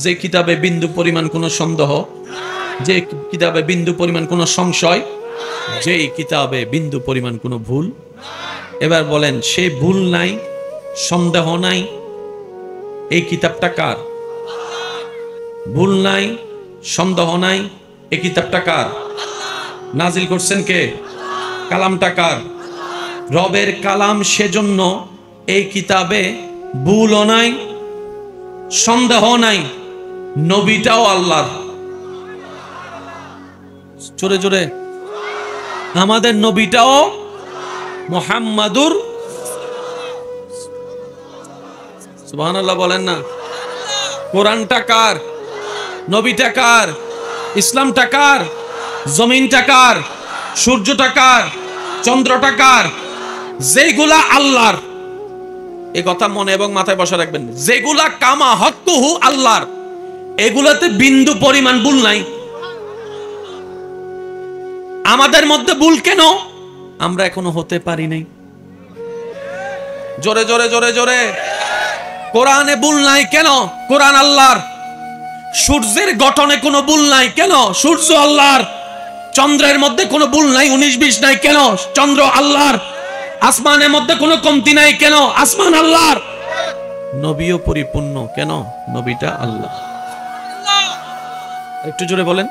যে কিতাবে বিন্দু পরিমাণ কোনো সন্দেহ, যে কিতাবে বিন্দু পরিমাণ কোনো সংশয়, যেই কিতাবে বিন্দু পরিমাণ কোনো ভুল। এবার বলেন, সে ভুল নাই, সন্দেহ নাই, এই কিতাবটা কার? ভুল নাই, সন্দেহ নাই, এই কিতাবটা কার? নাজিল করছেন কে? কালামটা কার? রবের কালাম, সেজন্য এই কিতাবে ভুলও নাই, সন্দেহ নাই। নবীটাও আল্লাহর। জোরে জোরে, আমাদের নবীটাও মুহাম্মাদুর। সুবহানাল্লাহ বলেন না। কোরআনটা কার? নবীটা কার? ইসলামটা কার? জমিনটা কার? সূর্যটা কার? চন্দ্রটা কার? যেগুলা আল্লাহর, এই কথা মনে এবং মাথায় বসা রাখবেন। যেগুলা কামা হক্কুহু আল্লাহর, এগুলাতে বিন্দু পরিমাণ ভুল নাই। আমাদের মধ্যে ভুল কেন? আমরা এখনো হতে পারি নাই। জোরে জোরে জোরে জোরে, কোরআনে ভুল নাই কেন? কোরআন আল্লাহর। সূর্যের গঠনে কোনো ভুল নাই কেন? সূর্য আল্লাহর। চন্দ্রের মধ্যে কোনো ভুল নাই, 19-20 নাই কেন? চন্দ্র আল্লাহর। আসমানের মধ্যে কোনো কমতি নাই কেন? আসমান আল্লাহর। নবীও পরিপূর্ণ কেন? নবীটা আল্লাহ। একটু জোরে বলেন।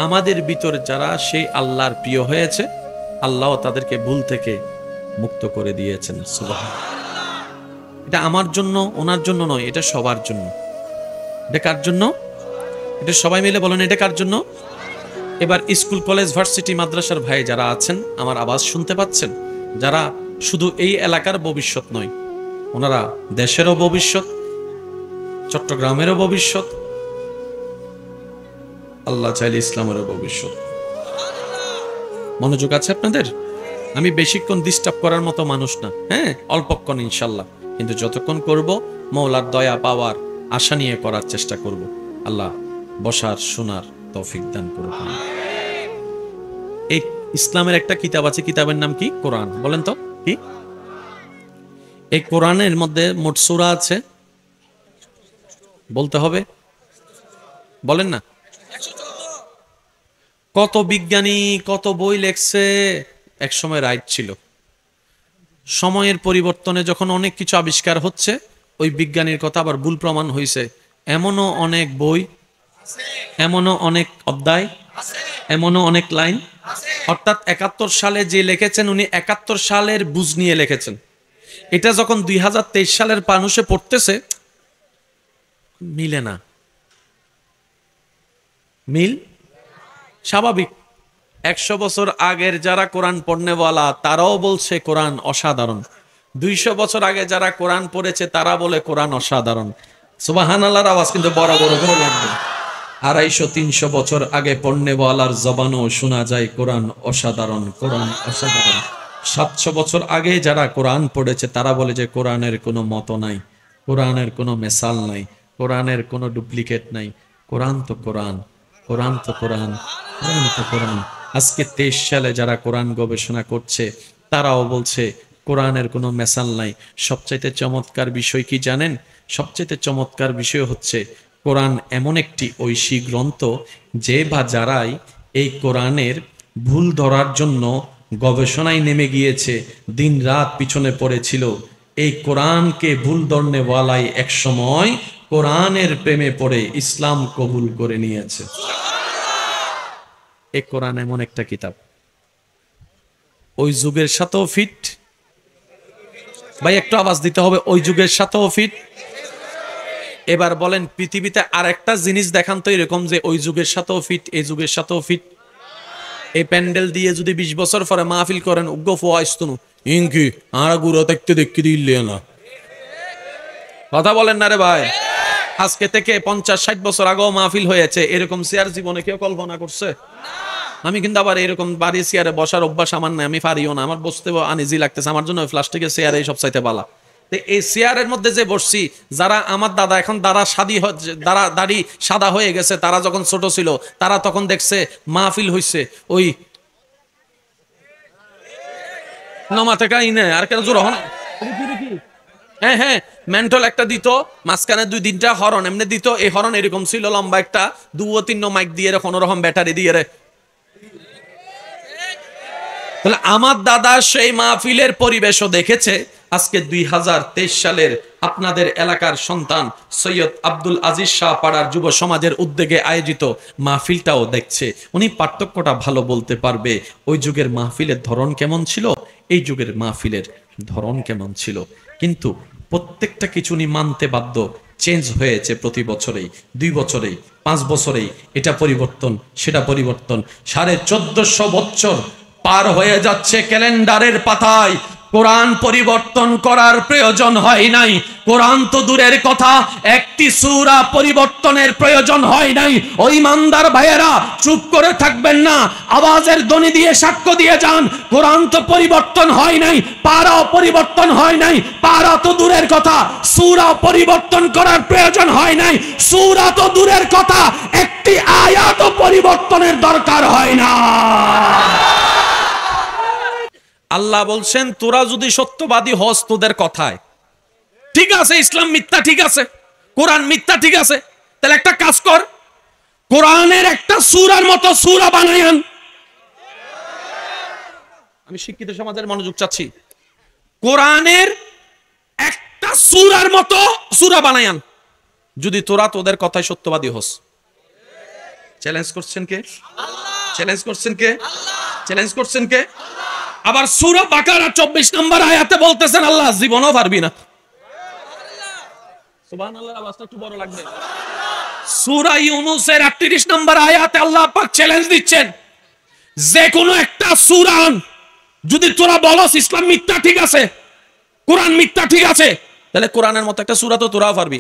আমাদের ভিতর যারা সেই আল্লাহর প্রিয় হয়েছে, আল্লাহ তাদেরকে ভুল থেকে মুক্ত করে দিয়েছেন। সুবহানাল্লাহ। এটা আমার জন্য, ওনার জন্য নয়, এটা সবার জন্য। এটা কার জন্য? এটা সবাই মিলে বলেন, এটা কার জন্য? এবার স্কুল, কলেজ, ভার্সিটি, মাদ্রাসার ভাই যারা আছেন, আমার আওয়াজ শুনতে পাচ্ছেন, যারা শুধু এই এলাকার ভবিষ্যৎ নয়, ওনারা দেশেরও ভবিষ্যৎ, চট্টগ্রামেরও ভবিষ্যৎ, আল্লাহ চাইলে ইসলামেরও ভবিষ্যৎ। মনোযোগ আছে আপনাদের? আমি বেশিক্ষণ ডিস্টার্ব করার মতো মানুষ না, হ্যাঁ, অল্পক্ষণ ইনশাল্লাহ, কিন্তু যতক্ষণ করব মওলার দয়া পাওয়ার আশা নিয়ে করার চেষ্টা করব। আল্লাহ বসার শোনার তৌফিক দান করুন। এই ইসলামের একটা কিতাব আছে, কিতাবের নাম কি? কোরআন। বলেন তো কি? এই কোরআনের মধ্যে মোট সূরা আছে, বলতে হবে, বলেন না। কত বিজ্ঞানী কত বই লেখছে, এক সময় রাইট ছিল। সময়ের পরিবর্তনে যখন অনেক কিছু আবিষ্কার হচ্ছে, ওই বিজ্ঞানীর কথা আবার ভুল প্রমাণ হয়েছে। এমনও অনেক বই, এমনও অনেক অধ্যায়, এমনও অনেক লাইন। অর্থাৎ 71 সালে যে লিখেছেন, উনি 71 সালের বুঝ নিয়ে লিখেছেন। এটা যখন 2023 সালের মানুষে পড়তেছে, মিলে না। মিল স্বাভাবিক। 100 বছর আগের যারা কোরআন পড়নেওয়ালা, তারাও বলছে কোরআন অসাধারণ। 200 বছর আগে যারা কোরআন পড়েছে, তারা বলে কোরআন অসাধারণ। সুবহানাল্লাহর আওয়াজ কিন্তু বড় বড় করে লাগবে। 250-300 বছর আগে পড়নেওয়ালার জবানও শোনা যায় কোরআন অসাধারণ, কোরআন অসাধারণ। 700 বছর আগে যারা কোরআন পড়েছে, তারা বলে যে কোরআনের কোনো মতো নাই, কোরআনের কোনো মেসাল নাই, কোরআনের কোনো ডুপ্লিকেট নাই। কোরআন তো কোরআন, কোরআন তো কোরআন, কোরআন তো কোরআন। আজকে 23 সালে যারা কোরআন গবেষণা করছে, তারাও বলছে কোরআনের কোনো মেসাল নাই। সবচাইতে চমৎকার বিষয় কি জানেন? সবচাইতে চমৎকার বিষয় হচ্ছে, কোরআন এমন একটি ঐশী গ্রন্থ, যে বা যারাই এই কোরআনের ভুল ধরার জন্য গবেষণায় নেমে গিয়েছে, দিন রাত পিছনে পড়েছিল, এই কোরআনকে ভুল ধরনেওয়ালাই এক সময় কোরআনের প্রেমে পড়ে ইসলাম কবুল করে নিয়েছে। এই কোরআন এমন একটা কিতাব, ওই যুগের সাথেও ফিট। ভাই একটু আওয়াজ দিতে হবে, ওই যুগের সাথেও ফিট। এবার বলেন, পৃথিবীতে আর একটা জিনিস দেখান তো এরকম যে ওই যুগের সাথেও ফিট, এই যুগের সাথেও ফিট। এই প্যান্ডেল দিয়ে যদি 20 বছর পরে মাহফিল করেন, উগ্র ফোয়াইস্তনু ইনকি আর গুরো দেখতে দেখতে দিলে না। কথা বলেন না রে ভাই। আজকে থেকে 50-60 বছর আগেও মাহফিল হয়েছে, এরকম চেয়ার জীবনে কেউ কল্পনা করছে? আমি কিন্তু আবার এরকম বাড়ি চেয়ারে বসার অভ্যাস আমার নাই, আমি পারিও না, আমার বসতেও আনইজি লাগতেছে। আমার জন্য প্লাস্টিকের চেয়ারে সব চাইতে বালা। এই চেয়ারের মধ্যে যে বসছি, যারা আমার দাদা এখন দাড়ি সাদা হয়ে গেছে, তারা যখন ছোট ছিল, তারা তখন দেখছে মাহফিল হইছে ওই নমা থেকে আর কেন জোর হন। হ্যাঁ হ্যাঁ, মেন্টল একটা দিত, মাঝখানে 2-3টা হরন এমনি দিত। এই হরন এরকম ছিল লম্বা একটা, 2-3 মাইক দিয়ে কোনো রকম ব্যাটারি দিয়ে রে। তাহলে আমার দাদা সেই মাহফিলের পরিবেশও দেখেছে। আজকে 2023 সালের আপনাদের এলাকার সন্তান সৈয়দ আব্দুল আজিজ শাহ পাড়ার যুব সমাজের উদ্যোগে আয়োজিত মাহফিলটাও দেখছে। উনি পার্থক্যটা ভালো বলতে পারবে, ওই যুগের মাহফিলের ধরন কেমন ছিল, এই যুগের মাহফিলের ধরন কেমন ছিল। কিন্তু প্রত্যেকটা কিছু উনি মানতে বাধ্য। চেঞ্জ হয়েছে প্রতি বছরেই, 2 বছরেই, 5 বছরেই, এটা পরিবর্তন সেটা পরিবর্তন। 1450 বছর পার হয়ে যাচ্ছে ক্যালেন্ডারের পাতায়, কোরআন পরিবর্তন করার প্রয়োজন হয় নাই। কোরআন তো দূরের কথা, একটি সূরা পরিবর্তনের প্রয়োজন হয় নাই। ওই ইমানদার ভাইয়েরা চুপ করে থাকবেন না, আওয়াজের ধ্বনি দিয়ে সাক্ষ্য দিয়ে যান, কোরআন তো পরিবর্তন হয় নাই, পারাও পরিবর্তন হয় নাই। পারা তো দূরের কথা, সূরা পরিবর্তন করার প্রয়োজন হয় নাই। সূরা তো দূরের কথা, একটি আয়াতও পরিবর্তনের দরকার হয় না। আল্লাহ বলছেন, তোরা যদি সত্যবাদী হস তোদের কথায় ঠিক আছে, ইসলাম মিথ্যা ঠিক আছে, কোরআন মিথ্যা ঠিক আছে, তাহলে একটা কাজ কর, কোরআনের একটা সূরার মতো সূরা বানায় আন। আমি শিক্ষিত সমাজের মনোযোগ চাচ্ছি, কোরআনের একটা সূরার মতো সূরা বানায় আন, যদি তোরা তোদের কথায় সত্যবাদী হস। চ্যালেঞ্জ করছেন কে? চ্যালেঞ্জ করছেন কে? চ্যালেঞ্জ করছেন কে? আবার সূরা বাকারা 24 নম্বর আয়াতে বলতেছেন আল্লাহ জীবনও পারবি না। সুবহানাল্লাহ, আওয়াজটা একটু বড় লাগবে। সূরা ইউনূসের 38 নম্বর আয়াতে আল্লাহ পাক চ্যালেঞ্জ দিচ্ছেন, যে কোনো একটা সূরা যদি তোরা বলস ইসলাম মিথ্যা ঠিক আছে, কোরআন মিথ্যা ঠিক আছে, তাহলে কোরআনের মতো একটা সূরা তো তোরাও পারবি।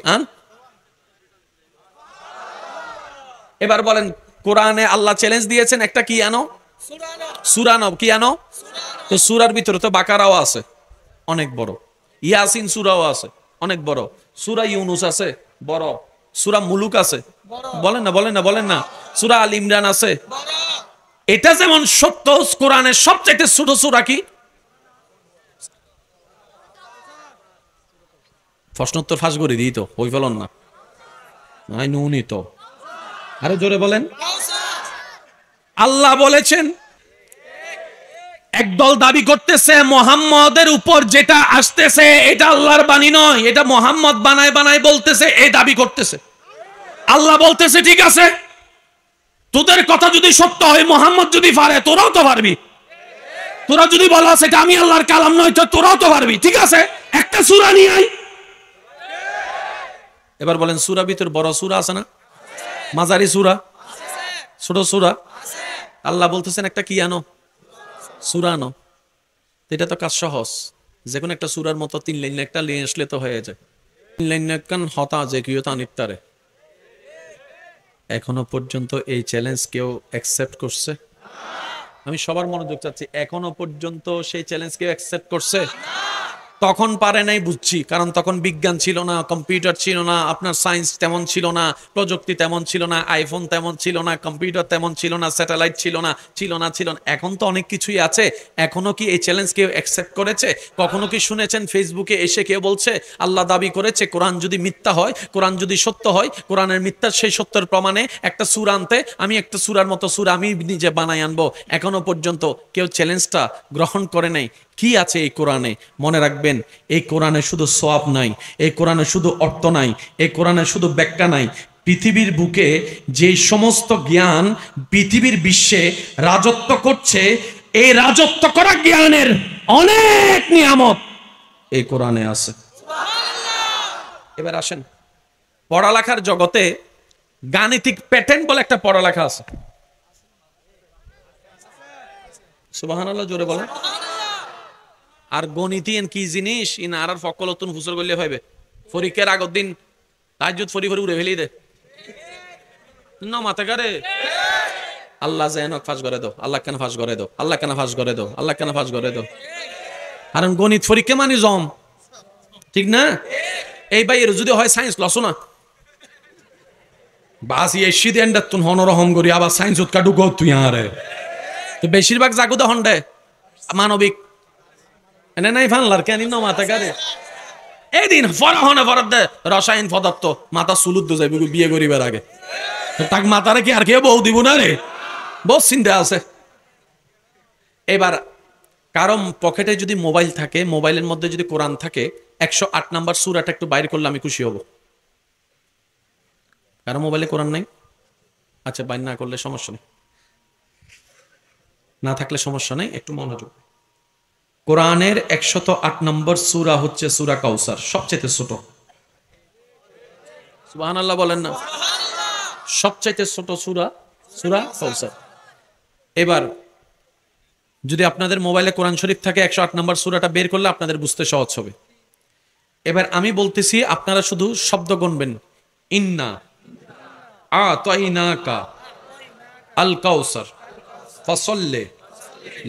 এবার বলেন, কোরআনে আল্লাহ চ্যালেঞ্জ দিয়েছেন একটা কি আনো, সূরা নাও, কি আনো? তো সূরার ভিতরে তো বাকারাও আছে অনেক বড়, ইয়াসিন সূরাও আছে অনেক বড়, সূরা ইউনূস আছে বড়, সূরা মুলুক আছে, বলেন না বলেন না বলেন না, সূরা আল ইমরান আছে। এটা যেমন সত্য, কোরআনের সবচেয়ে ছোট সূরা কি? প্রশ্নোত্তর ফাঁস করে দিই তো, ওই ফেলন না, নাই নুনি তো, আরো জোরে বলেন। আল্লাহ বলেছেন, একদল দাবি করতেছে মুহাম্মদের উপর যেটা আসতেছে এটা আল্লাহর বাণী নয়, এটা মুহাম্মদ বানায় বানায় বলতেছে, এই দাবি করতেছে। আল্লাহ বলতেছে ঠিক আছে, তোদের কথা যদি সত্য হয়, মুহাম্মদ যদি পারে তোরাও তো পারবি। তোরা যদি বলস এটা আমি আল্লাহর কালাম নয়, তো তোরাও তো পারবি। ঠিক আছে, একটা সূরা নিয়ে আয়। এবার বলেন, সূরা ভিতর বড় সূরা আছে না, মাঝারি সূরা, ছোট সূরা? আল্লাহ বলতেছেন একটা কি আনো, সূরা আনো। এটা তো কাজ সহজ, যে কোনো একটা সূরার মতো 3 লাইন একটা নিয়ে আসলে তো হয়ে যায়। 3 লাইন কান হতা যে কিও তা নিত্তারে। এখনো পর্যন্ত এই চ্যালেঞ্জ কেউ অ্যাকসেপ্ট করছে? আমি সবার মনোযোগ চাচ্ছি, এখনো পর্যন্ত সেই চ্যালেঞ্জ কেউ অ্যাকসেপ্ট করছে? তখন পারে নাই বুঝছি, কারণ তখন বিজ্ঞান ছিল না, কম্পিউটার ছিল না, আপনার সায়েন্স তেমন ছিল না, প্রযুক্তি তেমন ছিল না, আইফোন তেমন ছিল না, কম্পিউটার তেমন ছিল না, স্যাটেলাইট ছিল না, ছিল না ছিল না। এখন তো অনেক কিছুই আছে। এখনো কি এই চ্যালেঞ্জ কেউ অ্যাকসেপ্ট করেছে? কখনো কি শুনেছেন ফেসবুকে এসে কেউ বলছে আল্লাহ দাবি করেছে কোরআন যদি মিথ্যা হয়, কোরআন যদি সত্য হয়, কোরআনের মিথ্যার সেই সত্যের প্রমাণে একটা সূরা আনতে, আমি একটা সূরার মতো সূরা আমি নিজে বানাই আনবো? এখনো পর্যন্ত কেউ চ্যালেঞ্জটা গ্রহণ করে নাই। কি আছে এই কোরআনে? মনে রাখবেন, এই কোরআনে শুধু সওয়াব নাই, এই কোরআনে শুধু অর্থ নাই, এই কোরআনে শুধু ব্যাখ্যা নাই। পৃথিবীর বুকে যে সমস্ত জ্ঞান পৃথিবীর বিশ্বে রাজত্ব করছে, এই রাজত্ব করা জ্ঞানের অনেক নিয়ামত এই কোরআনে আছে। এবার আসেন, পড়ালেখার জগতে গাণিতিক প্যাটার্ন বলে একটা পড়ালেখা আছে। সুবহানাল্লাহ, জোরে বলেন। আর গণিতিন কি জিনিস, ইন আর ফকলতুন হুসর করলে ভাইবে পরীক্ষার আগের দিন তাহাজ্জুদ ফরি ফরি উড়ে ফেলি দে না মাথা গারে। আল্লাহ যেন ফাঁস করে দাও, আল্লাহ কেন ফাঁস করে দাও, আল্লাহ কেন ফাঁস করে দাও, আল্লাহ কেন ফাঁস করে দাও। কারণ গণিত পরীক্ষা মানে জম, ঠিক না? এই ভাই এর যদি হয় সায়েন্স লসো না বাসি এসি দেন তুন হনরহম করি আবার সায়েন্স উৎকাটু গো তুই আরে তো বেশিরভাগ জাগুদা হন্ডে মানবিক এনে নাই ফানলার কেন ন মাথা গারে। এদিন ফরাহনে ফরাত দে রসায়ন পদার্থ মাথা সুলুদ দে যাইবে বিয়ে করিবার আগে তাক মাথারে কি আর কেউ বউ দিব না রে, বহুত চিন্তা আছে। এবার কারণ পকেটে যদি মোবাইল থাকে, মোবাইলের মধ্যে যদি কোরআন থাকে, 108 নাম্বার সূরাটা একটু বাইর করলে আমি খুশি হব। কারণ মোবাইলে কোরআন নাই, আচ্ছা বাইর না করলে সমস্যা নেই, না থাকলে সমস্যা নেই, একটু মনোযোগ। কোরআনের 108 নম্বর সূরা হচ্ছে সূরা কাউসার, সবচেয়ে ছোট। সুবহানাল্লাহ বলেন না, সবচেয়ে ছোট সূরা সূরা কাউসার। এবার যদি আপনাদের মোবাইলে কোরআন শরীফ থাকে 108 নম্বর সূরাটা বের করলে আপনাদের বুঝতে সহজ হবে। এবার আমি বলতেছি, আপনারা শুধু শব্দ গুনবেন। ইন্না আতাইনাকা আল কাউসার ফাসাল্লি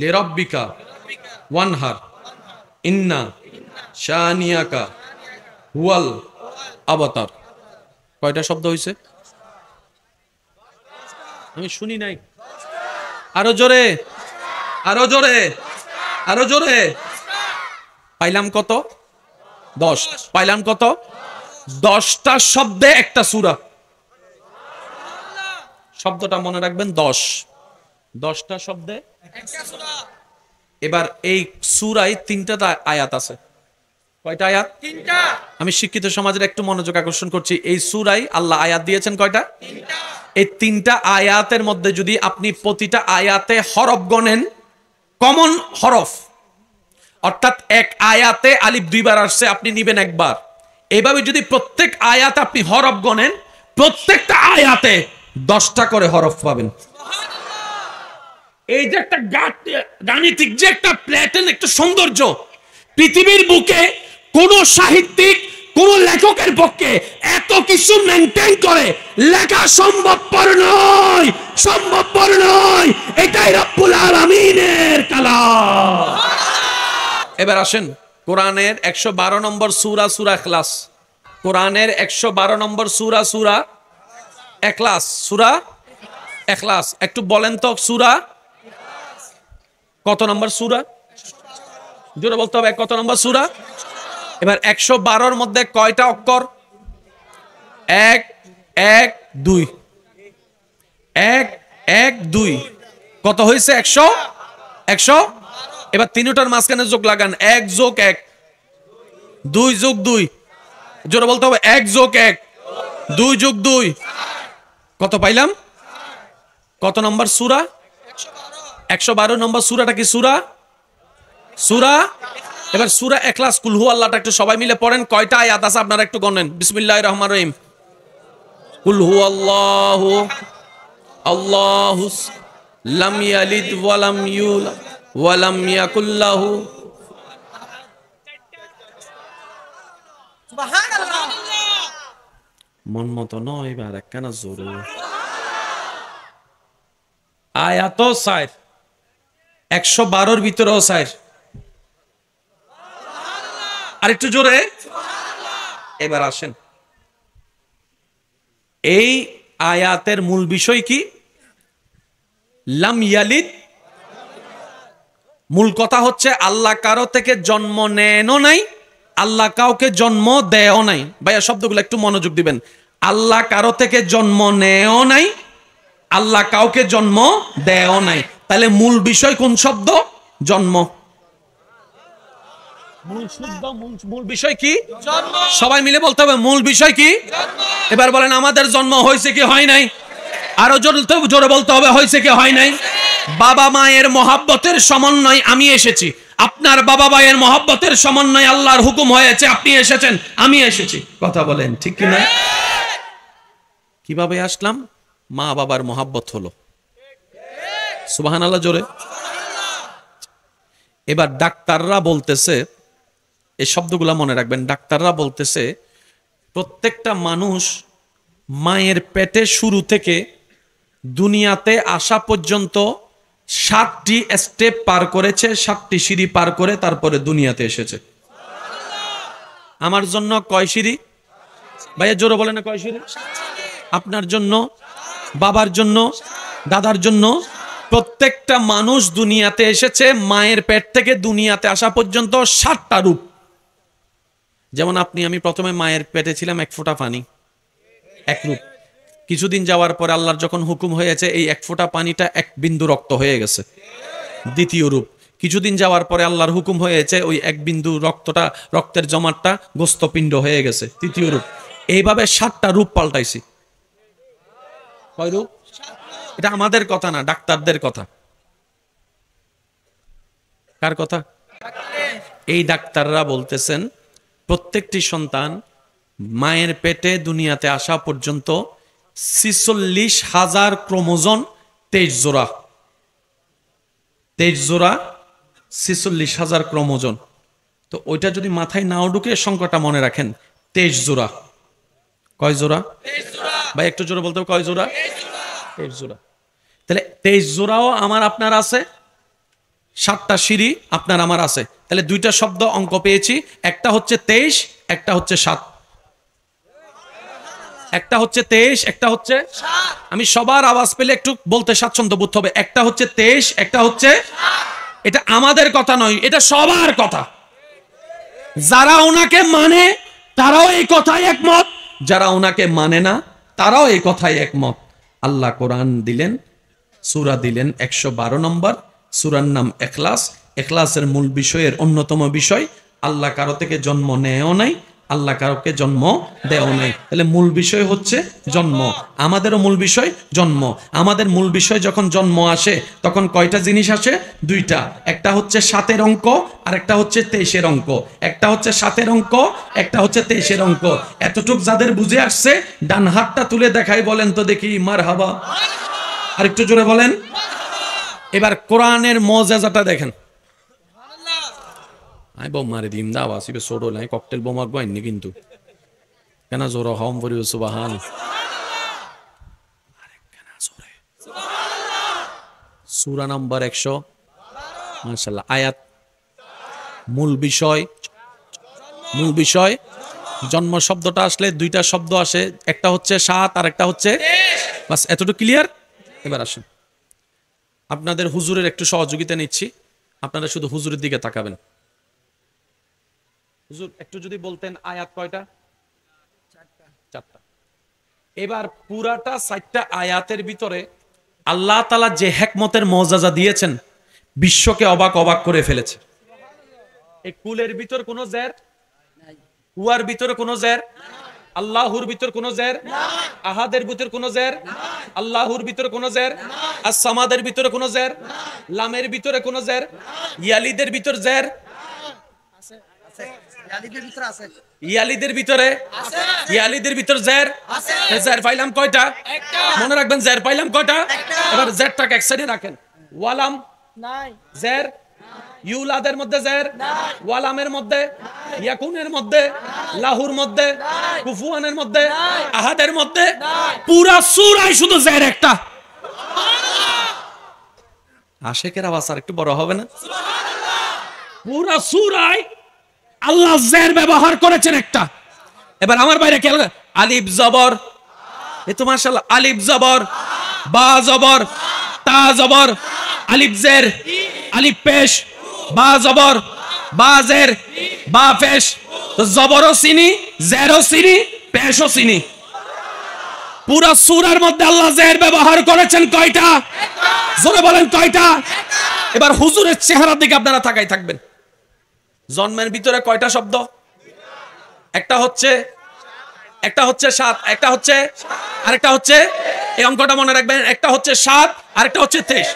লিরাব্বিকা ওয়ানহার ইন্না শানিয়াকা হুয়াল আবতার। কয়টা শব্দ হয়েছে আমি শুনি নাই? আরো জোরে, আরো জোরে, আরো জোরে। পাইলাম কত? 10। পাইলাম কত? 10টা শব্দে একটা সূরা। শব্দটা মনে রাখবেন, 10টা শব্দে একটা সূরা। এবার এই সূরায় 3টা আয়াত আছে। কয়টা আয়াত? 3টা। আমি শিক্ষিত সমাজের একটু মনোযোগ আকর্ষণ করছি। এই সূরায় আল্লাহ আয়াত দিয়েছেন কয়টা? 3টা। এই 3টা আয়াতের মধ্যে যদি আপনি প্রতিটা আয়াতে হরফ গণেন, কমন হরফ, অর্থাৎ এক আয়াতে আলিফ 2বার আসছে, আপনি নিবেন একবার। এইভাবে যদি প্রত্যেক আয়াতে আপনি হরফ গণেন, প্রত্যেকটা আয়াতে 10টা করে হরফ পাবেন। এই যে একটা গাণিতিক যে একটা প্যাটার্ন, একটা সৌন্দর্য, পৃথিবীর বুকে কোন সাহিত্যিক, কোন লেখকের পক্ষে এত কিছু মেনটেন করে লেখা সম্ভবপর নয়, সম্ভবপর নয়। এটাই রব্বুল আলামিনের কালাম। এবার আসেন কোরআনের 112 নম্বর সূরা সূরা ইখলাস। কোরআনের 112 নম্বর সূরা সূরা ইখলাস। সূরা ইখলাস একটু বলেন তো, সূরা কত নম্বর সূরা? জোরে বলতে হবে, কত নম্বর সূরা? এবার 112-র মধ্যে কয়টা অক্ষর? 1 1 2 1 1 2 কত হয়েছে? 100। এবার তিনটার মাঝখানে যোগ লাগান, 1 যোগ 1 2 যোগ 2। জোরে বলতে হবে, 1 যোগ 1 2 যোগ 2 কত পাইলাম? কত নম্বর সূরা? 112 নম্বর সূরাটা কি সূরা? সূরা। এবার সূরা ইখলাস কুল হু আল্লাহটা একটু সবাই মিলে পড়েন। কয়টা আয়াত আছে আপনারা একটু গণেন। বিসমিল্লাহির রহমানির রহিম। কুল হু আল্লাহু আল্লাহু লাম ইয়ালিদ ওয়া লাম ইউলাদ ওয়া লাম ইয়াকুল লাহু। সুবহানাল্লাহ। মন মতো নয়, এবার একখানা জোরে আয়াত 4, 112-র ভিতরেও 4। আর একটু জোরে। এবার আসেন, এই আয়াতের মূল বিষয় কি? লাম ইয়ালিদ। মূল কথা হচ্ছে আল্লাহ কারো থেকে জন্ম নেনও নাই, আল্লাহ কাউকে জন্ম দেয়ও নাই। ভাইয়া শব্দগুলো একটু মনোযোগ দিবেন। আল্লাহ কারো থেকে জন্ম নেয়ও নাই, আল্লাহ কাউকে জন্ম দেয়ও নাই। তাহলে মূল বিষয় কোন শব্দ? জন্ম। মূল বিষয় কি? জন্ম। সবাই মিলে বলতে হবে, মূল বিষয় কি? জন্ম। এবার বলেন, আমাদের জন্ম হয়েছে কি হয় নাই? আরো জোরে বলতে হবে, হয়েছে কি হয় নাই? বাবা মায়ের মহাব্বতের সমন্বয় আমি এসেছি। আপনার বাবা মায়ের মহাব্বতের সমন্বয় আল্লাহর হুকুম হয়েছে, আপনি এসেছেন, আমি এসেছি। কথা বলেন ঠিক কি না? কিভাবে আসলাম? মা বাবার মহাব্বত হলো। সুবহানাল্লাহ জোরে। এবার ডাক্তাররা বলতেছে, এই শব্দগুলা মনে রাখবেন, ডাক্তাররা বলতেছে প্রত্যেকটা মানুষ মায়ের পেটে শুরু থেকে দুনিয়াতে আসা পর্যন্ত 7টি স্টেপ পার করেছে, 7টি সিঁড়ি পার করে তারপরে দুনিয়াতে এসেছে। আমার জন্য কয় সিঁড়ি? ভাইয়া জোরে বলেন না, কয় সিঁড়ি? আপনার জন্য, বাবার জন্য, দাদার জন্য, প্রত্যেকটা মানুষ দুনিয়াতে এসেছে মায়ের পেট থেকে দুনিয়াতে আসা পর্যন্ত 7টা রূপ। যেমন আমি প্রথমে মায়ের পেটে ছিলাম, এক ফোঁটা পানি, এক রূপ। কিছুদিন যাওয়ার পরে আল্লাহর যখন হুকুম হয়েছে, এই এক ফোঁটা পানিটা এক বিন্দু রক্ত হয়ে গেছে, দ্বিতীয় রূপ। কিছুদিন যাওয়ার পরে আল্লাহর হুকুম হয়েছে, ওই এক বিন্দু রক্তের জমাটটা গোস্তপিণ্ড হয়ে গেছে, তৃতীয় রূপ। এইভাবে 7টা রূপ পাল্টাইছি। কয় রূপ? এটা আমাদের কথা না, ডাক্তারদের কথা। কার কথা? এই ডাক্তাররা বলতেছেন প্রত্যেকটি সন্তান মায়ের পেটে দুনিয়াতে আসা পর্যন্ত 46,000 ক্রোমোজোম, 23 জোড়া, 46,000 ক্রোমোজোম। তো ওইটা যদি মাথায় নাও ঢুকে, সংখ্যাটা মনে রাখেন, 23 জোড়া। কয় জোড়া ভাই? একটু জোরে বলতে হবে, কয় জোড়া? 23 জোড়া। তাহলে 23 জোড়াও আমার আপনার আছে, 7টা সিঁড়ি আপনার আমার আছে। তাহলে 2টা শব্দ অঙ্ক পেয়েছি, একটা হচ্ছে 23, একটা হচ্ছে 7। একটা হচ্ছে 23, একটা হচ্ছে 7। আমি সবার আওয়াজ পেলে একটু বলতে স্বাচ্ছন্দ্য বোধ হবে। একটা হচ্ছে 23, একটা হচ্ছে 7। এটা আমাদের কথা নয়, এটা সবার কথা। যারা ওনাকে মানে তারাও এই কথায় একমত, যারা ওনাকে মানে না তারাও এই কথায় একমত। আল্লাহ কোরআন দিলেন, সূরা দিলেন 112 নম্বর, সূরার নাম ইখলাস। ইখলাসের মূল বিষয়ের অন্যতম বিষয়, আল্লাহ কারো থেকে জন্ম নেয়ও নাই, আল্লাহ কারোকে জন্ম দেও নাই। তাহলে মূল বিষয় হচ্ছে জন্ম। আমাদেরও মূল বিষয় জন্ম। আমাদের মূল বিষয় যখন জন্ম আসে, তখন কয়টা জিনিস আসে? 2টা। একটা হচ্ছে 7-এর অঙ্ক, আর একটা হচ্ছে 23-এর অঙ্ক। একটা হচ্ছে 7-এর অঙ্ক, একটা হচ্ছে 23-এর অঙ্ক। এতটুক যাদের বুঝে আসছে, ডান হাতটা তুলে দেখাই, বলেন তো দেখি মারহাবা। আর একটু জোরে বলেন। এবার কোরআনের মুজিজাটা দেখেন। আই বম মারি দিম দা ওয়াসিবে সোডো লাই ককটেল বোমা গয়নি কিন্তু কেন জোরে হম পড়ি সুবহান আরে কেন জোরে সুবহানাল্লাহ। সূরা নাম্বার 100, মাশাআল্লাহ। আয়াত, মূল বিষয় জন্ম শব্দটা আসলে 2টা শব্দ আসে, একটা হচ্ছে 7 আর একটা হচ্ছে 23। বাস এতটুকু ক্লিয়ার। এবার আসেন, আপনাদের হুজুরের একটু সহযোগিতা নিচ্ছি। আপনারা শুধু হুজুরের দিকে তাকাবেন। হুজুর একটু যদি বলতেন আয়াত কয়টা? 4টা। এবার পুরাটা 4টা আয়াতের ভিতরে আল্লাহ তাআলা যে হিকমতের মুজিজা দিয়েছেন, বিশ্বকে অবাক করে ফেলেছে। এই কুলের ভিতর কোনো জের নাই, হুয়ার ভিতরে কোনো জের নাই, আল্লাহুর ভিতর কোনো জের নাই, আহাদের ভিতর কোনো জের নাই, আল্লাহুর ভিতর কোনো জের নাই, আস-সামাদের ভিতরে কোনো জের নাই, লামের ভিতরে কোনো জের নাই, ইয়ালিদের ভিতর জের আছে, ইয়ালিদের ভিতরে আছে, ইয়ালিদের ভিতর জের আছে। জের পাইলাম কয়টা? একটা। মনে রাখবেন, জের পাইলাম কয়টা? একটা। এবার জেরটাকে এক সাইডে রাখেন। ওয়ালাম নাই, জের ইউলাদের মধ্যে জের নাই, ওয়ালামের মধ্যে নাই, ইয়াকুনের মধ্যে নাই, লাহুর মধ্যে নাই, কুফুয়ানের মধ্যে নাই, আহাদের মধ্যে নাই। পুরা সূরায় শুধু জের একটা। সুবহানাল্লাহ। আশিকের আওয়াজ আর একটু বড় হবে না? সুবহানাল্লাহ। পুরা সূরায় আল্লাহ জের ব্যবহার করেছেন একটা। এবার আমার বাইরে খেয়াল, আলিফ জবর, এ তো মাশাআল্লাহ, আলিফ জবর, বা জবর, তা জবর, আলিফ জের, আলিফ পেশ, বা জবর, বা জের, বা পেশ। তো জবরও চিনি, জেরও চিনি, পেশও চিনি। পুরা সূরার মধ্যে আল্লাহ জের ব্যবহার করেছেন কয়টা? একটা। জোরে বলেন কয়টা? একটা। এবার হুজুরের চেহারার দিকে আপনারা তাকাই থাকবেন। জন্মের ভিতরে কয়টা শব্দ? একটা হচ্ছে 7, একটা হচ্ছে আরেকটা হচ্ছে, এই অঙ্কটা মনে রাখবেন, একটা হচ্ছে 7 আরেকটা হচ্ছে 23।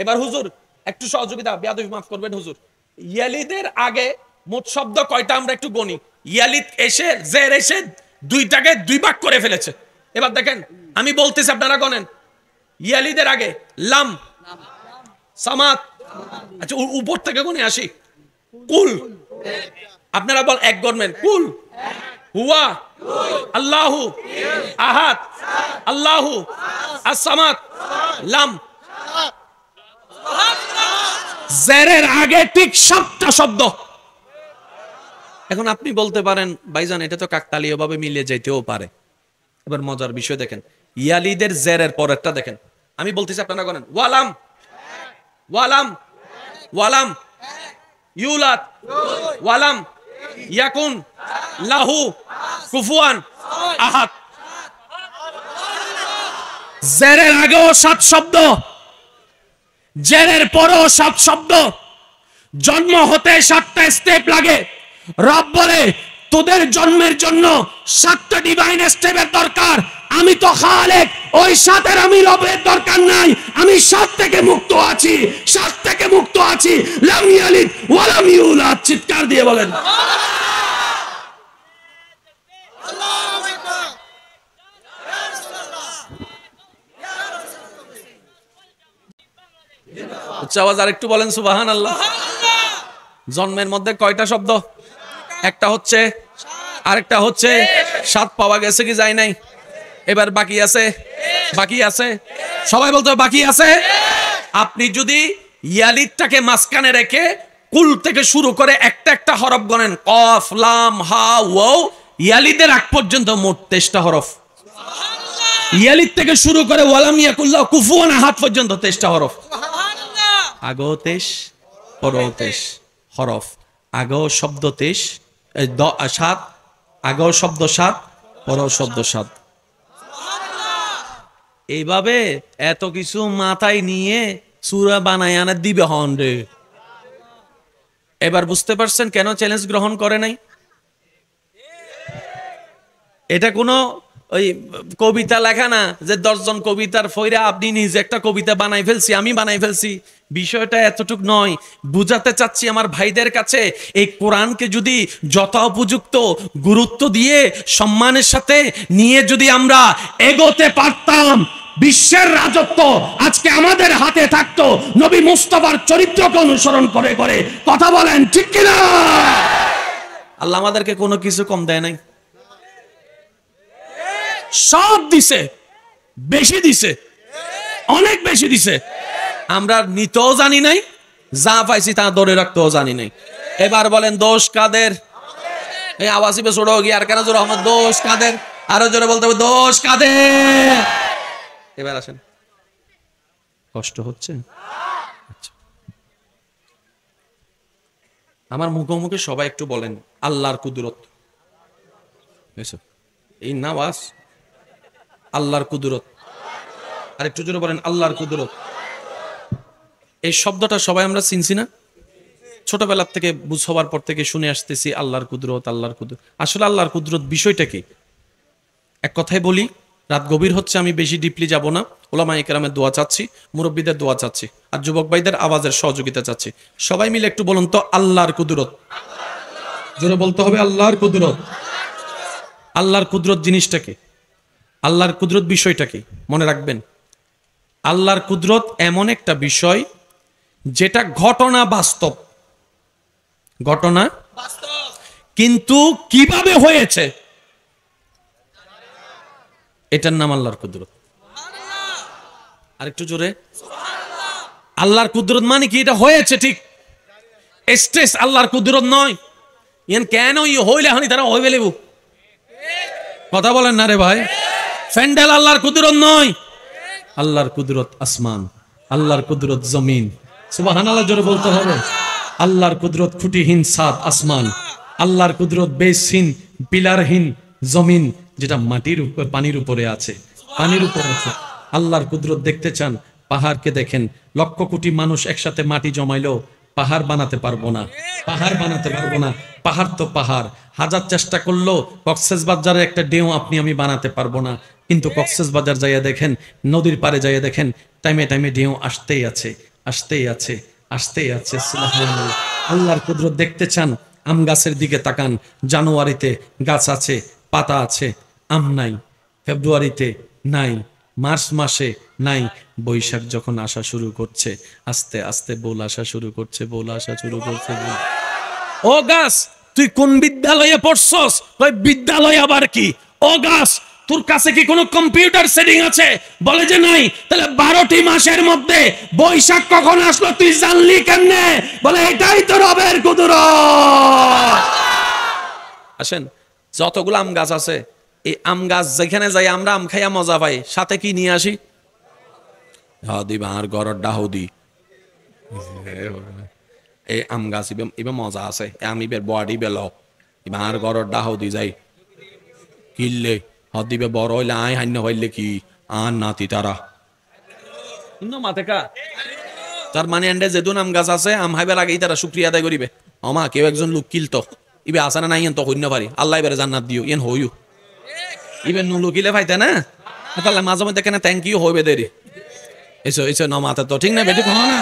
এবার হুজুর একটু সহযোগিতা, বেয়াদবি মাফ করবেন হুজুর। ইয়ালিদের আগে মোট শব্দ কয়টা আমরা একটু গণি। ইয়ালিদ এসে জের এসে 2টাকে 2 ভাগ করে ফেলেছে। এবার দেখেন, আমি বলতেছি আপনারা গণেন। ইয়ালিদের আগে লাম, সামাত, আচ্ছা উপর থেকে গণে আসি। কুল, আপনারা বল এক গণবেন। কুল, হুয়া, আল্লাহু, আহাদ, আল্লাহু, আস-সামাদ, লাম। জেরের আগে ঠিক 7টা শব্দ। এখন আপনি বলতে পারেন ভাইজান এটা তো কাকতালীয় ভাবে মিলে যাইতেও পারে। এবার মজার বিষয় দেখেন, ইয়ালিদের জেরের পরেরটা দেখেন। আমি বলতেছি আপনারা গণেন। ওয়ালাম, ওয়ালাম, ওয়ালাম, ইউলাদ, ওয়ালাম, ইয়াকুন, লাহু কুফুয়ান আহাদ। জেরের আগেও 7 শব্দ, জেরের পরেও 7 শব্দ। জন্ম হতে 7টা স্টেপ লাগে। রব বলে তোদের জন্মের জন্য 7টা ডিভাইন স্টেপের দরকার। আমি তো খালেক, ওই 7 আমি রবের দরকার নাই। আমি 7 থেকে মুক্ত আছি, 7 থেকে মুক্ত আছি। লাম ইয়ালিদ ওয়া লাম ইউলাদ। চিৎকার দিয়ে বলেন উচ্চ আওয়াজ আর একটু বলেন সুবহানাল্লাহ। জন্মের মধ্যে কয়টা শব্দ? একটা হচ্ছে, আরেকটা হচ্ছে। 7 পাওয়া গেছে কি যায় নাই? এবার বাকি আছে, বাকি আছে। সবাই বলতে বাকি আছে। আপনি যদি ইয়ালিদটাকে মাঝখানে রেখে কুল থেকে শুরু করে একটা একটা হরফ গণেন, কফ লাম হা ওয়াও, ইয়ালিদের আগ পর্যন্ত মোট 23টা হরফ। ইয়ালিদ থেকে শুরু করে ওয়ালাম ইয়াকুল্লাহ কুফুয়ান আহাদ পর্যন্ত 23টা হরফ। আগো 23 পরও 23 হরফ। আগো শব্দ 23, 7, আগো শব্দ 7, পরও শব্দ 7। এইভাবে এত কিছু মাথায় নিয়ে সূরা বানায় আনা দিবে হন রে। এবার বুঝতে পারছেন কেন চ্যালেঞ্জ গ্রহণ করে নাই? এটা কোনো ওই কবিতা লেখা না যে 10 জন কবিতার ফইরা আপনি নিজে একটা কবিতা বানাই ফেলছি, আমি বানাই ফেলছি। বিষয়টা এতটুক নয়। বুঝাতে চাচ্ছি আমার ভাইদের কাছে, এই কোরআনকে যদি যথোপযুক্ত গুরুত্ব দিয়ে সম্মানের সাথে নিয়ে যদি আমরা এগোতে পারতাম, বিশ্বের রাজত্ব আজকে আমাদের হাতে থাকতো নবী মুস্তাফার চরিত্রকে অনুসরণ করে করে। কথা বলেন ঠিক কিনা? আল্লাহ আমাদেরকে কোনো কিছু কম দেয় নাই, সব দিছে, বেশি দিছে, অনেক বেশি দিছে। আমরা নিতেও জানি নাই, যা পাইছি তা ধরে রাখতেও জানি নাই। এবার বলেন দোষ কাদের? এই আওয়াজ বেশ ছোট গিয়ে আর কেন জোর আমার দোষ কাদের? আরো জোরে বলতে হবে দোষ কাদের? এবার আসেন, কষ্ট হচ্ছে? আচ্ছা, আমার মুখোমুখি সবাই একটু বলেন আল্লাহর কুদরত। এই নাওয়াজ আল্লাহর কুদরত। আর একটু জোরে বলেন আল্লাহর কুদরত। এই শব্দটা সবাই আমরা চিনছি না? ছোটবেলার থেকে বুঝ হবার পর থেকে শুনে আসতেছি আল্লাহর কুদরত, আল্লাহর কুদরত। আসলে আল্লাহর কুদরত বিষয়টা কি? এক কথায় বলি, রাত গভীর হচ্ছে, আমি বেশি ডিপলি যাব না। ওলামায়ে কেরামের দোয়া চাচ্ছি, মুরব্বীদের দোয়া চাচ্ছি, আর যুবক ভাইদের আওয়াজের সহযোগিতা চাচ্ছি। সবাই মিলে একটু বলুন তো আল্লাহর কুদরত। জোরে বলতে হবে আল্লাহর কুদরত। আল্লাহর কুদরত জিনিসটা কি? আল্লাহর কুদরত বিষয়টা কি? মনে রাখবেন, আল্লাহর কুদরত এমন একটা বিষয় যেটা ঘটনা বাস্তব, ঘটনা কিন্তু কিভাবে হয়েছে এটার নাম আল্লাহর কুদরত। আরেকটু জোরে। আল্লাহর কুদরত মানে কি? এটা হয়েছে ঠিক, স্ট্রেস আল্লাহর কুদরত নয়। ইয়ান কেন হইলে হানি তারা হইবে লেবু। কথা বলেন না রে ভাই। ফ্যান্ডেল আল্লাহর কুদরত নয়। আল্লাহর কুদরত আসমান, আল্লাহর কুদরত জমিন। সুবহানাল্লাহ জোরে বলতে হবে। আল্লাহর কুদরত খুঁটিহীন 7 আসমান, আল্লাহর কুদরত বেসহীন পিলারহীন জমিন, যেটা মাটির উপর পানির উপরে আছে, পানির উপরে আছে। আল্লাহর কুদরত দেখতে চান? পাহাড়কে দেখেন। লক্ষ কোটি মানুষ একসাথে মাটি জমাইলেও পাহাড় বানাতে পারবো না, পাহাড় বানাতে পারবো না। পাহাড় তো পাহাড়, হাজার চেষ্টা করলেও কক্সবাজারের একটা ঢেউ আপনি আমি বানাতে পারবো না। কিন্তু কক্সবাজার যাইয়া দেখেন, নদীর পারে যাইয়া দেখেন, টাইমে টাইমে ঢেউ আসতেই আছে, আসতেই আছে, আসতেই আছে। সুবহানাল্লাহ। আল্লাহর কুদরত দেখতে চান? আম গাছের দিকে তাকান। জানুয়ারিতে গাছ আছে, পাতা আছে, আম নাই। ফেব্রুয়ারিতে নাই, মার্চ মাসে নাই। বৈশাখ যখন আসা শুরু করছে, আস্তে আস্তে বোল আসা শুরু করছে, বোল আসা শুরু করছে। ও গাছ, তুই কোন বিদ্যালয়ে পড়ছস? ওই বিদ্যালয় আবার কি? ও গাছ, তোর কাছে কি কোনো কম্পিউটার সেটিং আছে? বলে যে নাই। তাহলে 12টি মাসের মধ্যে বৈশাখ কখন আসলো তুই জানলি কেমনে? বলে এটাই তো রবের কুদরত। আসেন, যতগুলো আম গাছ আছে, এই আম গাছ যেখানে যাই আমরা আম খাইয়া মজা পাই, সাথে কি নিয়ে আসি? আর গরর ডাহুদি। এই আম গাছ এবার মজা আছে, আম ইবের বডি বেল, ইমার ঘরের ডাহো দি যাই কিনলে হদ দিবে বড় হইলে আয় হান্য হইলে কি আর নাতি তারা মাথে কা তার মানে এন্ডে যেদুন আম গাছ আছে আম হাইবার আগেই তারা শুক্রিয়া আদায় করিবে আমা কেউ একজন লোক কিলতো ইবে আসানা নাই তো হইন্য পারি আল্লাহ এবারে জান্নাত দিও ইয়েন হইও ইবে নু লুকিলে পাইতে না তাহলে মাঝে মধ্যে কেন থ্যাংক ইউ হইবে দেরি এসো এসো ন মাথা তো ঠিক না বেটি কহ না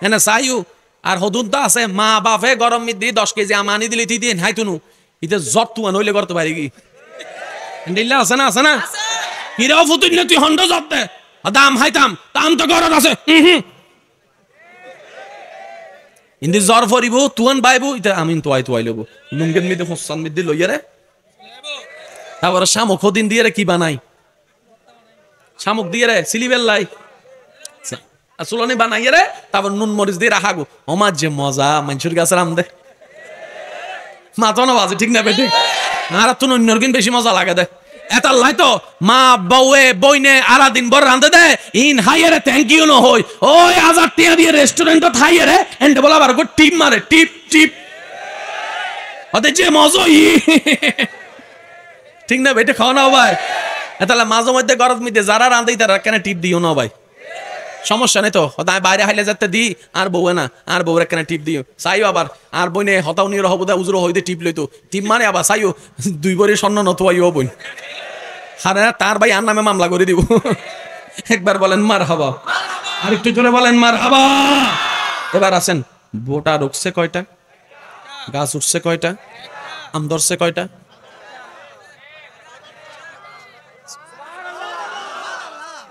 হ্যাঁ সাইউ আর হদুন তো আছে মা বাপে গরম মিদি 10 কেজি আম আনি দিলি তুই দিন হাই তুনু ইতে জব তুয়ান হইলে করতে পারি কি দিল্লা আছে না হিরাও ফুতুন না তুই হন্ড জব দে দাম হাইতাম দাম তো গরম আছে ইন্দি জ্বর ফরিব তুয়ান বাইবু ইতে আমিন তোয়াই লব লুঙ্গেন মিদে হোসান মিদি লইয়া রে তারপর শামুক দিন দিয়ে রে কি বানাই শামুক দিয়ে রে সিলিবেল্লাই আসলনি বানাইয়া রে তারপর নুন মরিচ দিয়ে রাখাগো আমার যে মজা মানুষের গাছের আম দে মাথা না বাজে ঠিক না বেটি আর তো অন্যর কিন বেশি মজা লাগে দে এটা লাই তো মা বউয়ে বইনে আরা দিন বড় রাঁধে they in হাইয়ারে thank you know হই ওই 1000 টাকা দিয়ে রেস্টুরেন্টত হাইয়ারে এন্ড বলা বার গো টিপ মারে টিপ ওতে যে মজা ঠিক না বেটি খাও না ভাই এটা মাঝে মধ্যে গরত মিতে যারা রাঁধেই তারা কেন টিপ দিও না ভাই সমস্যা নেই তো বাইরে হাইলে যেতে দি আর বউ না আর বউরে কেন টিপ দিও চাইও আবার আর বইনে হতাও নিয়ে হবো উজুরো হইতে টিপ লইতো টিপ মানে আবার চাইও 2 বড়ি স্বর্ণ নতুয়াইও বই হারে তার ভাই আর নামে মামলা করে দিব একবার বলেন মার হাবা আর একটু জোরে বলেন মার হাবা এবার আসেন বোটা রুকছে কয়টা গাছ উঠছে কয়টা আম ধরছে কয়টা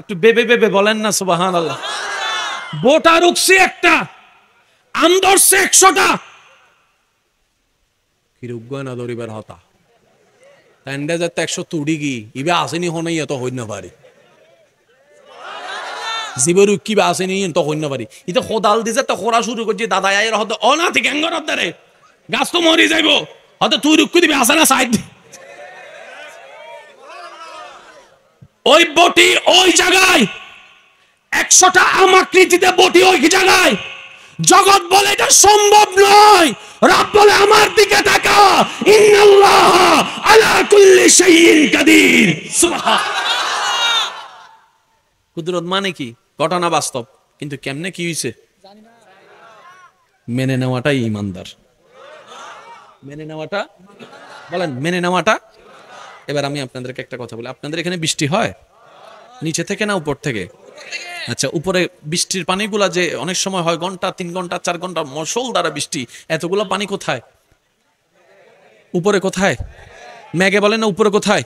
একটু বেবে বলেন না সুবহানাল্লাহ বোটা রুকছে একটা আম ধরছে 100টা কি রুগা না ধরিবার হতা তান্ডে যাতে 100 তুড়ি গি ইবে আসেনি হনাই এত হইন না পারি জীবরু কি বা আসেনি তো হইন না পারি ইতে খোদাল দিছে তো খোরা শুরু করছি দাদা আয়ের হতে অনাথি গ্যাঙ্গর ধরে গাছ তো মরি যাইবো হতে তুই রুক্কু দিবি আসে না সাইড ওই বটি ওই জায়গায় 100টা আমাকৃতিতে বটি ওই জায়গায় জগৎ বলে এটা সম্ভব নয় রব বলে আমার দিকে তাকা ইন্নাল্লাহ আলা কুল্লি শাইইন কাদির সুবহানাল্লাহ কুদরত মানে কি ঘটনা বাস্তব কিন্তু কেমনে কি হইছে জানি না মেনে নেওয়াটাই ঈমানদার মেনে নেওয়াটা বলেন মেনে নেওয়াটা এবার আমি আপনাদেরকে একটা কথা বলি আপনাদের এখানে বৃষ্টি হয় নিচে থেকে না উপর থেকে আচ্ছা উপরে বৃষ্টির পানিগুলা যে অনেক সময় হয় ঘন্টা 3 ঘন্টা 4 ঘন্টা মশল দ্বারা বৃষ্টি এতগুলো পানি কোথায় উপরে কোথায় মেঘে বলেন না উপরে কোথায়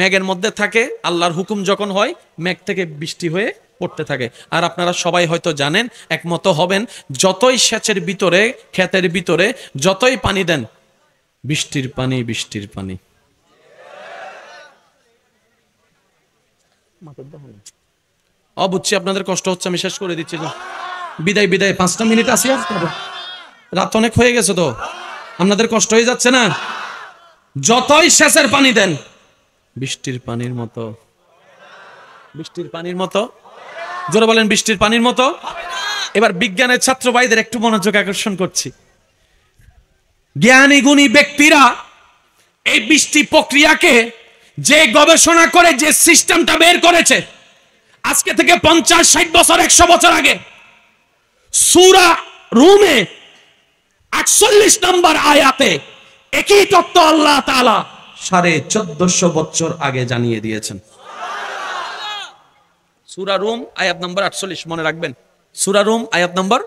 মেঘের মধ্যে থাকে আল্লাহর হুকুম যখন হয় মেঘ থেকে বৃষ্টি হয়ে পড়তে থাকে আর আপনারা সবাই হয়তো জানেন একমত হবেন যতই সেচের ভিতরে ক্ষেতের ভিতরে যতই পানি দেন বৃষ্টির পানি বুঝছি আপনাদের কষ্ট হচ্ছে আমি শেষ করে দিচ্ছি বিদায় 5টা মিনিট আসি রাত অনেক হয়ে গেছে তো আপনাদের কষ্ট হয়ে যাচ্ছে না যতই সেচের পানি দেন বৃষ্টির পানির মতো জোরে বলেন বৃষ্টির পানির মতো এবার বিজ্ঞানের ছাত্র ভাইদের একটু মনোযোগ আকর্ষণ করছি জ্ঞানী গুণী ব্যক্তিরা এই বৃষ্টি প্রক্রিয়াকে যে গবেষণা করে যে সিস্টেমটা বের করেছে আজকে থেকে 50-60 বছর 100 বছর আগে সূরা রুমে 48 নম্বর আয়াতে একই তত্ত্ব আল্লাহ তাআলা 1450 বছর আগে জানিয়ে দিয়েছেন সূরা রুম আয়াত নম্বর 48 মনে রাখবেন সূরা রুম আয়াত নম্বর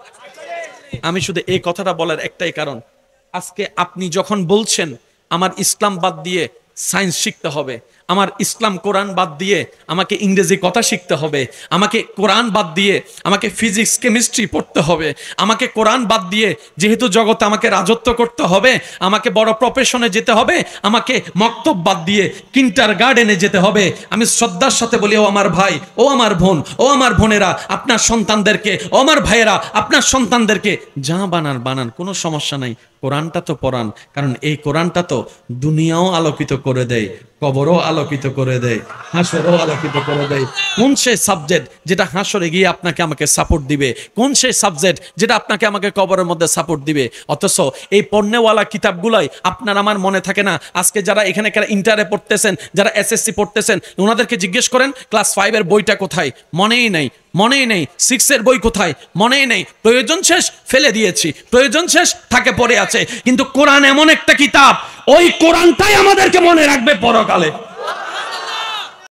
আমি শুধু এই কথাটা বলার একটাই কারণ আজকে আপনি যখন বলছেন আমার ইসলাম বাদ দিয়ে সায়েন্স শিখতে হবে আমার ইসলাম কোরআন বাদ দিয়ে আমাকে ইংরেজি কথা শিখতে হবে আমাকে কোরআন বাদ দিয়ে আমাকে ফিজিক্স কেমিস্ট্রি পড়তে হবে আমাকে কোরআন বাদ দিয়ে যেহেতু জগতে আমাকে রাজত্ব করতে হবে আমাকে বড় প্রফেশনে যেতে হবে আমাকে মক্তব বাদ দিয়ে কিন্ডারগার্টেনে যেতে হবে আমি শ্রদ্ধার সাথে বলি ও আমার ভাই ও আমার বোন ও আমার বোনেরা আপনার সন্তানদেরকে ও আমার ভাইয়েরা আপনার সন্তানদেরকে যা বানান কোনো সমস্যা নাই কোরআনটা তো পড়ান কারণ এই কোরআনটা তো দুনিয়াও আলোকিত করে দেয় কবরও আলোকিত করে দেয়, হাসরও আলোকিত করে দেয়। কোন সেই সাবজেক্ট যেটা হাসরে গিয়ে আপনাকে আমাকে সাপোর্ট দিবে? কোন সেই সাবজেক্ট যেটা আপনাকে আমাকে কবরের মধ্যে সাপোর্ট দিবে? অথচ এই পণ্যওয়ালা কিতাবগুলাই আপনার আমার মনে থাকে না। আজকে যারা এখানে ইন্টারে পড়তেছেন, যারা এসএসসি পড়তেছেন, ওনাদেরকে জিজ্ঞেস করেন ক্লাস 5-এর বইটা কোথায়, মনেই নেই, মনেই নেই। 6-এর বই কোথায়, মনেই নেই। প্রয়োজন শেষ ফেলে দিয়েছি, প্রয়োজন শেষ থাকে পড়ে আছে। কিন্তু কোরআন এমন একটা কিতাব, ওই কোরআনটাই আমাদেরকে মনে রাখবে পরকালে।